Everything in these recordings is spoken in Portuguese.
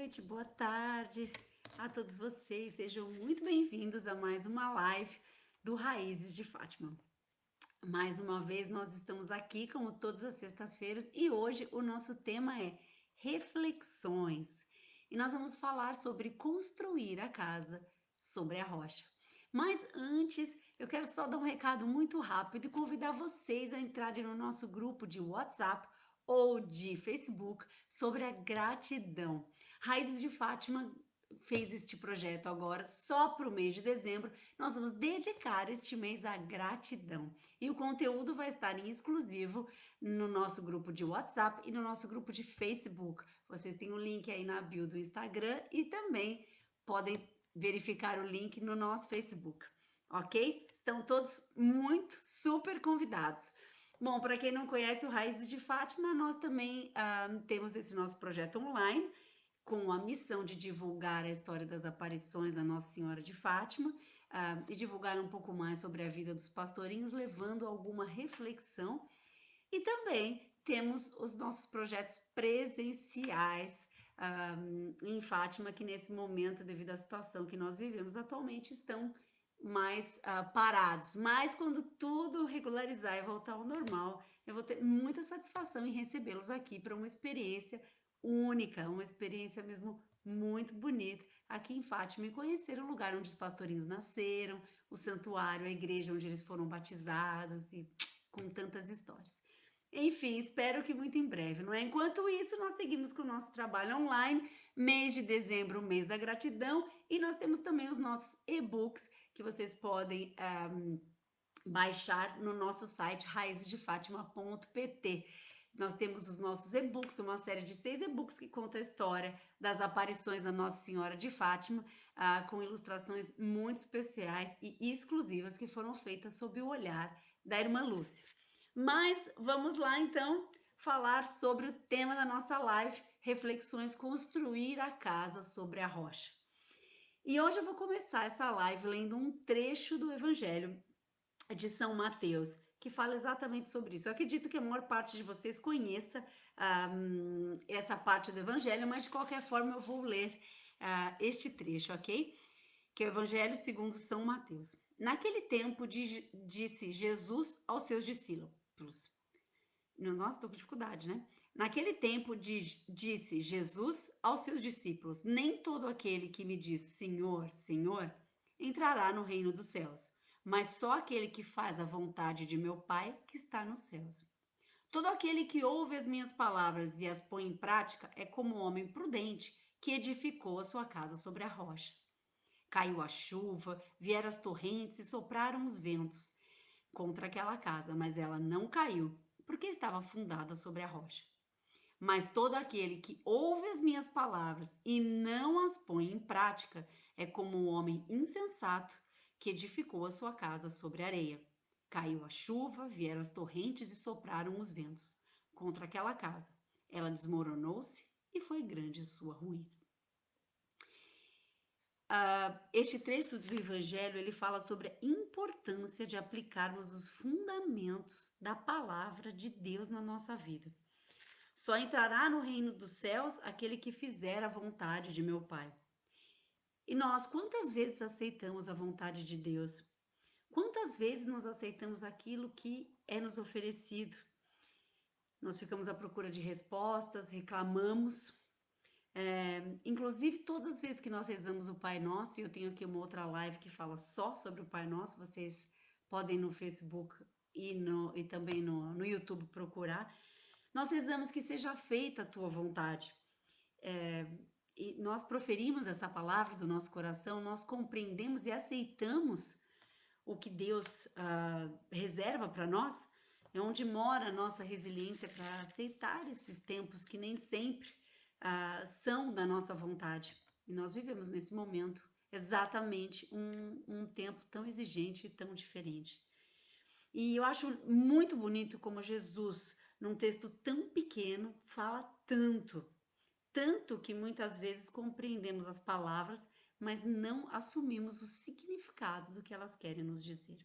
noite, boa tarde a todos vocês. Sejam muito bem-vindos a mais uma live do Raízes de Fátima. Mais uma vez, nós estamos aqui, como todas as sextas-feiras, e hoje o nosso tema é reflexões. E nós vamos falar sobre construir a casa sobre a rocha. Mas antes, eu quero só dar um recado muito rápido e convidar vocês a entrarem no nosso grupo de WhatsApp ou de Facebook sobre a gratidão. Raízes de Fátima fez este projeto agora só para o mês de dezembro. Nós vamos dedicar este mês à gratidão. E o conteúdo vai estar em exclusivo no nosso grupo de WhatsApp e no nosso grupo de Facebook. Vocês têm o link aí na bio do Instagram e também podem verificar o link no nosso Facebook, ok? Estão todos muito super convidados. Bom, para quem não conhece o Raízes de Fátima, nós também temos esse nosso projeto online com a missão de divulgar a história das aparições da Nossa Senhora de Fátima e divulgar um pouco mais sobre a vida dos pastorinhos, levando alguma reflexão. E também temos os nossos projetos presenciais em Fátima, que nesse momento, devido à situação que nós vivemos atualmente, estão mais parados. Mas quando tudo regularizar e voltar ao normal, eu vou ter muita satisfação em recebê-los aqui para uma experiência única, uma experiência mesmo muito bonita aqui em Fátima e conhecer o lugar onde os pastorinhos nasceram, o santuário, a igreja onde eles foram batizados e com tantas histórias. Enfim, espero que muito em breve, não é? Enquanto isso, nós seguimos com o nosso trabalho online, mês de dezembro, mês da gratidão, e nós temos também os nossos e-books que vocês podem baixar no nosso site raizesdefátima.pt. Nós temos os nossos e-books, uma série de 6 e-books que conta a história das aparições da Nossa Senhora de Fátima, com ilustrações muito especiais e exclusivas que foram feitas sob o olhar da irmã Lúcia. Mas vamos lá então falar sobre o tema da nossa live, reflexões construir a casa sobre a rocha. E hoje eu vou começar essa live lendo um trecho do Evangelho de São Mateus, que fala exatamente sobre isso. Eu acredito que a maior parte de vocês conheça essa parte do Evangelho, mas de qualquer forma eu vou ler este trecho, ok? Que é o Evangelho segundo São Mateus. Naquele tempo disse Jesus aos seus discípulos. Nossa, estou com dificuldade, né? Naquele tempo disse Jesus aos seus discípulos: Nem todo aquele que me diz Senhor, Senhor, entrará no reino dos céus, mas só aquele que faz a vontade de meu Pai que está nos céus. Todo aquele que ouve as minhas palavras e as põe em prática é como um homem prudente que edificou a sua casa sobre a rocha. Caiu a chuva, vieram as torrentes e sopraram os ventos contra aquela casa, mas ela não caiu, porque estava fundada sobre a rocha. Mas todo aquele que ouve as minhas palavras e não as põe em prática é como um homem insensato que edificou a sua casa sobre areia. Caiu a chuva, vieram as torrentes e sopraram os ventos contra aquela casa. Ela desmoronou-se e foi grande a sua ruína. Este trecho do Evangelho ele fala sobre a importância de aplicarmos os fundamentos da palavra de Deus na nossa vida. Só entrará no reino dos céus aquele que fizer a vontade de meu Pai. E nós, quantas vezes aceitamos a vontade de Deus? Quantas vezes nós aceitamos aquilo que é nos oferecido? Nós ficamos à procura de respostas, reclamamos. Inclusive, todas as vezes que nós rezamos o Pai Nosso, e eu tenho aqui uma outra live que fala só sobre o Pai Nosso, vocês podem no Facebook e também no YouTube procurar. Nós rezamos que seja feita a tua vontade. E nós proferimos essa palavra do nosso coração, nós compreendemos e aceitamos o que Deus reserva para nós, é onde mora a nossa resiliência para aceitar esses tempos que nem sempre são da nossa vontade. E nós vivemos nesse momento exatamente um tempo tão exigente e tão diferente. E eu acho muito bonito como Jesus, num texto tão pequeno, fala tanto que muitas vezes compreendemos as palavras, mas não assumimos o significado do que elas querem nos dizer.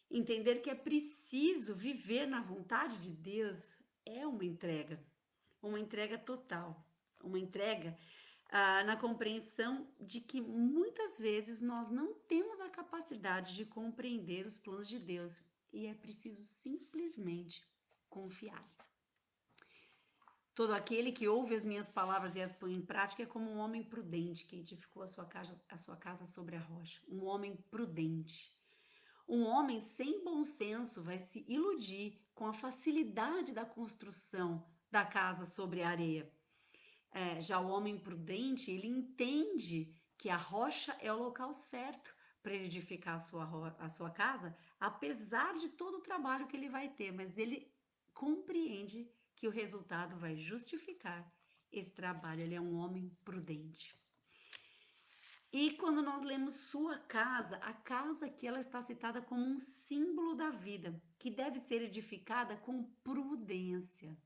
Entender que é preciso viver na vontade de Deus é uma entrega total. uma entrega na compreensão de que muitas vezes nós não temos a capacidade de compreender os planos de Deus e é preciso simplesmente confiar. Todo aquele que ouve as minhas palavras e as põe em prática é como um homem prudente que edificou a sua casa sobre a rocha. Um homem prudente. Um homem sem bom senso vai se iludir com a facilidade da construção da casa sobre a areia. Já o homem prudente, ele entende que a rocha é o local certo para ele edificar a sua casa, apesar de todo o trabalho que ele vai ter, mas ele compreende que o resultado vai justificar esse trabalho. Ele é um homem prudente. E quando nós lemos sua casa, a casa aqui ela está citada como um símbolo da vida, que deve ser edificada com prudência.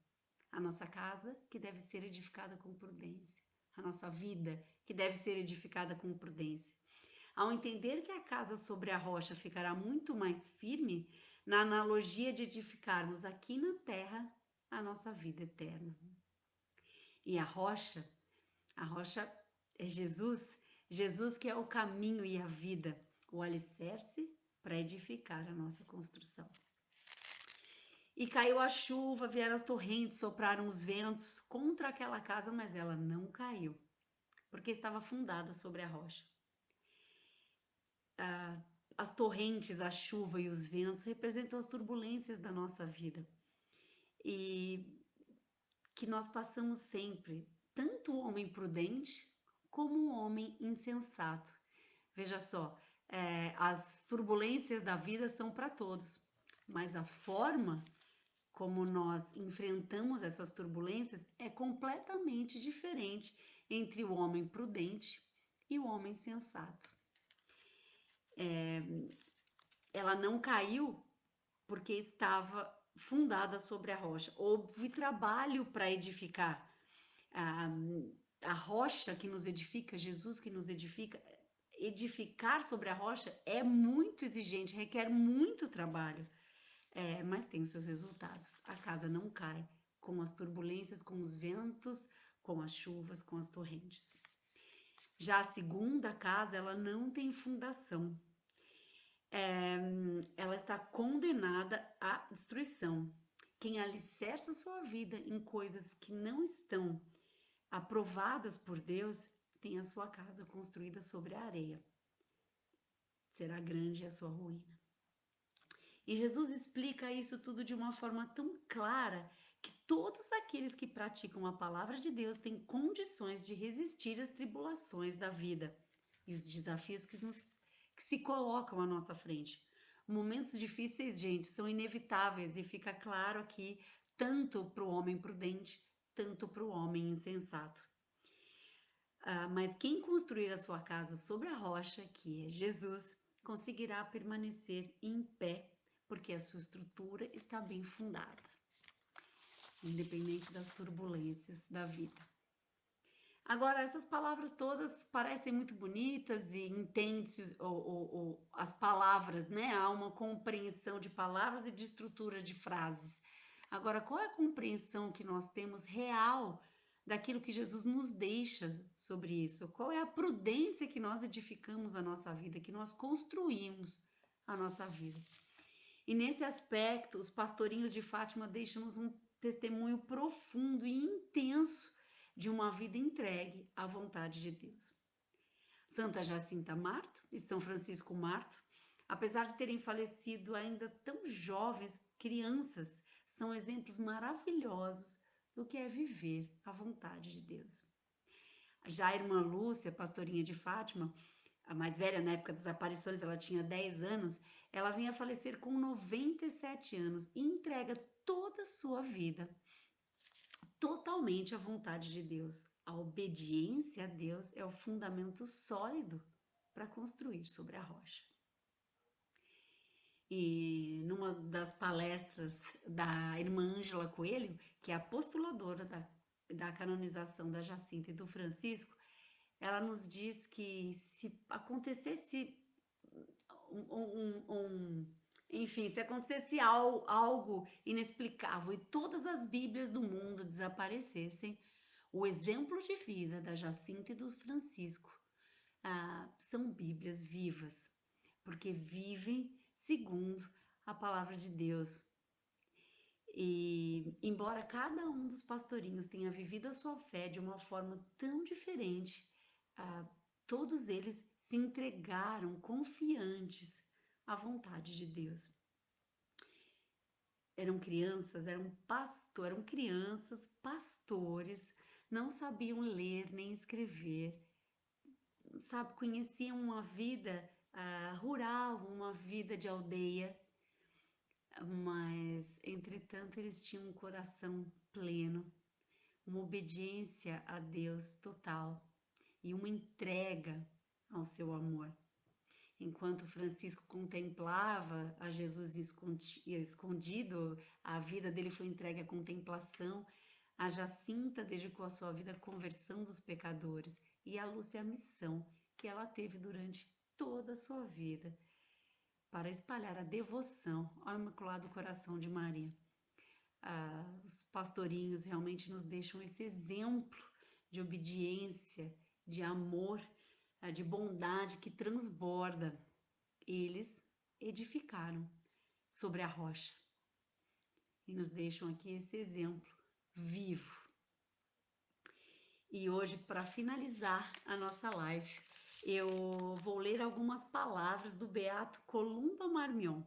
A nossa casa, que deve ser edificada com prudência. A nossa vida, que deve ser edificada com prudência. Ao entender que a casa sobre a rocha ficará muito mais firme, na analogia de edificarmos aqui na terra a nossa vida eterna. E a rocha é Jesus, Jesus que é o caminho e a vida, o alicerce para edificar a nossa construção. E caiu a chuva, vieram as torrentes, sopraram os ventos contra aquela casa, mas ela não caiu, porque estava fundada sobre a rocha. As torrentes, a chuva e os ventos representam as turbulências da nossa vida. E que nós passamos sempre, tanto o homem prudente como o homem insensato. Veja só, as turbulências da vida são para todos, mas a forma como nós enfrentamos essas turbulências é completamente diferente entre o homem prudente e o homem sensato. Ela não caiu porque estava fundada sobre a rocha. Houve trabalho para edificar. A rocha que nos edifica, Jesus que nos edifica, edificar sobre a rocha é muito exigente, requer muito trabalho. Mas tem os seus resultados. A casa não cai com as turbulências, com os ventos, com as chuvas, com as torrentes. Já a segunda casa, ela não tem fundação. Ela está condenada à destruição. Quem alicerça sua vida em coisas que não estão aprovadas por Deus, tem a sua casa construída sobre a areia. Será grande a sua ruína. E Jesus explica isso tudo de uma forma tão clara que todos aqueles que praticam a palavra de Deus têm condições de resistir às tribulações da vida e os desafios que se colocam à nossa frente. Momentos difíceis, gente, são inevitáveis e fica claro aqui tanto para o homem prudente, tanto para o homem insensato. Mas quem construir a sua casa sobre a rocha, que é Jesus, conseguirá permanecer em pé porque a sua estrutura está bem fundada, independente das turbulências da vida. Agora, essas palavras todas parecem muito bonitas e entende-se as palavras, né? Há uma compreensão de palavras e de estrutura de frases. Agora, qual é a compreensão que nós temos real daquilo que Jesus nos deixa sobre isso? Qual é a prudência que nós edificamos a nossa vida, que nós construímos a nossa vida? E nesse aspecto, os pastorinhos de Fátima deixam-nos um testemunho profundo e intenso de uma vida entregue à vontade de Deus. Santa Jacinta Marto e São Francisco Marto, apesar de terem falecido ainda tão jovens, crianças, são exemplos maravilhosos do que é viver à vontade de Deus. Já a irmã Lúcia, pastorinha de Fátima, a mais velha na época das aparições, ela tinha 10 anos, ela vinha a falecer com 97 anos e entrega toda a sua vida totalmente à vontade de Deus. A obediência a Deus é o fundamento sólido para construir sobre a rocha. E numa das palestras da irmã Ângela Coelho, que é a postuladora da canonização da Jacinta e do Francisco, ela nos diz que se acontecesse enfim, se acontecesse algo inexplicável e todas as Bíblias do mundo desaparecessem, O exemplo de vida da Jacinta e do Francisco são Bíblias vivas, porque vivem segundo a palavra de Deus. E embora cada um dos pastorinhos tenha vivido a sua fé de uma forma tão diferente, todos eles se entregaram confiantes à vontade de Deus. Eram crianças, pastores, não sabiam ler nem escrever, sabe, conheciam uma vida rural, uma vida de aldeia, mas entretanto eles tinham um coração pleno, uma obediência a Deus total e uma entrega ao seu amor. Enquanto Francisco contemplava a Jesus escondido, a vida dele foi entregue à contemplação. A Jacinta dedicou a sua vida à conversão dos pecadores e a Lúcia a missão que ela teve durante toda a sua vida para espalhar a devoção ao Imaculado Coração de Maria. Os pastorinhos realmente nos deixam esse exemplo de obediência, de amor, de bondade que transborda. Eles edificaram sobre a rocha e nos deixam aqui esse exemplo vivo. E hoje, para finalizar a nossa live, eu vou ler algumas palavras do beato Columba Marmion,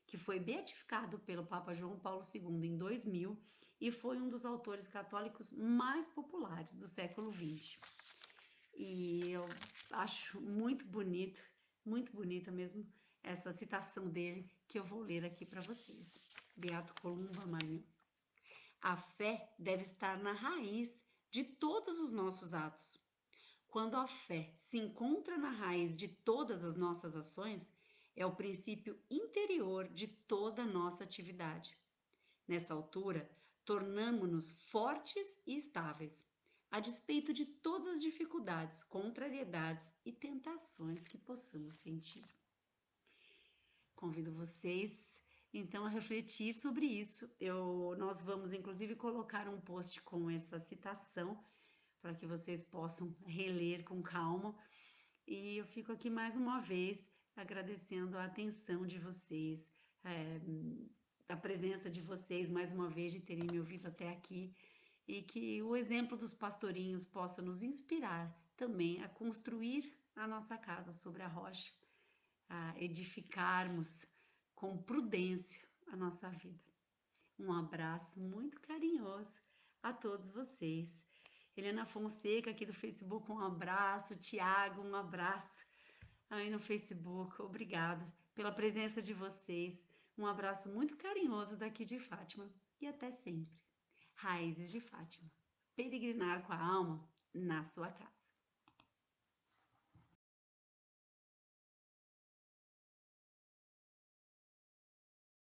que foi beatificado pelo Papa João Paulo II em 2000 e foi um dos autores católicos mais populares do século XX. E eu acho muito bonita mesmo, essa citação dele que eu vou ler aqui para vocês. Beato Columba Marmion. A fé deve estar na raiz de todos os nossos atos. Quando a fé se encontra na raiz de todas as nossas ações, é o princípio interior de toda a nossa atividade. Nessa altura, tornamo-nos fortes e estáveis, a despeito de todas as dificuldades, contrariedades e tentações que possamos sentir. Convido vocês, então, a refletir sobre isso. Nós vamos, inclusive, colocar um post com essa citação para que vocês possam reler com calma. E eu fico aqui mais uma vez agradecendo a atenção de vocês, a presença de vocês mais uma vez, de terem me ouvido até aqui, e que o exemplo dos pastorinhos possa nos inspirar também a construir a nossa casa sobre a rocha, a edificarmos com prudência a nossa vida. Um abraço muito carinhoso a todos vocês. Helena Fonseca aqui do Facebook, um abraço. Tiago, um abraço aí no Facebook. Obrigada pela presença de vocês. Um abraço muito carinhoso daqui de Fátima e até sempre. Raízes de Fátima. Peregrinar com a alma na sua casa.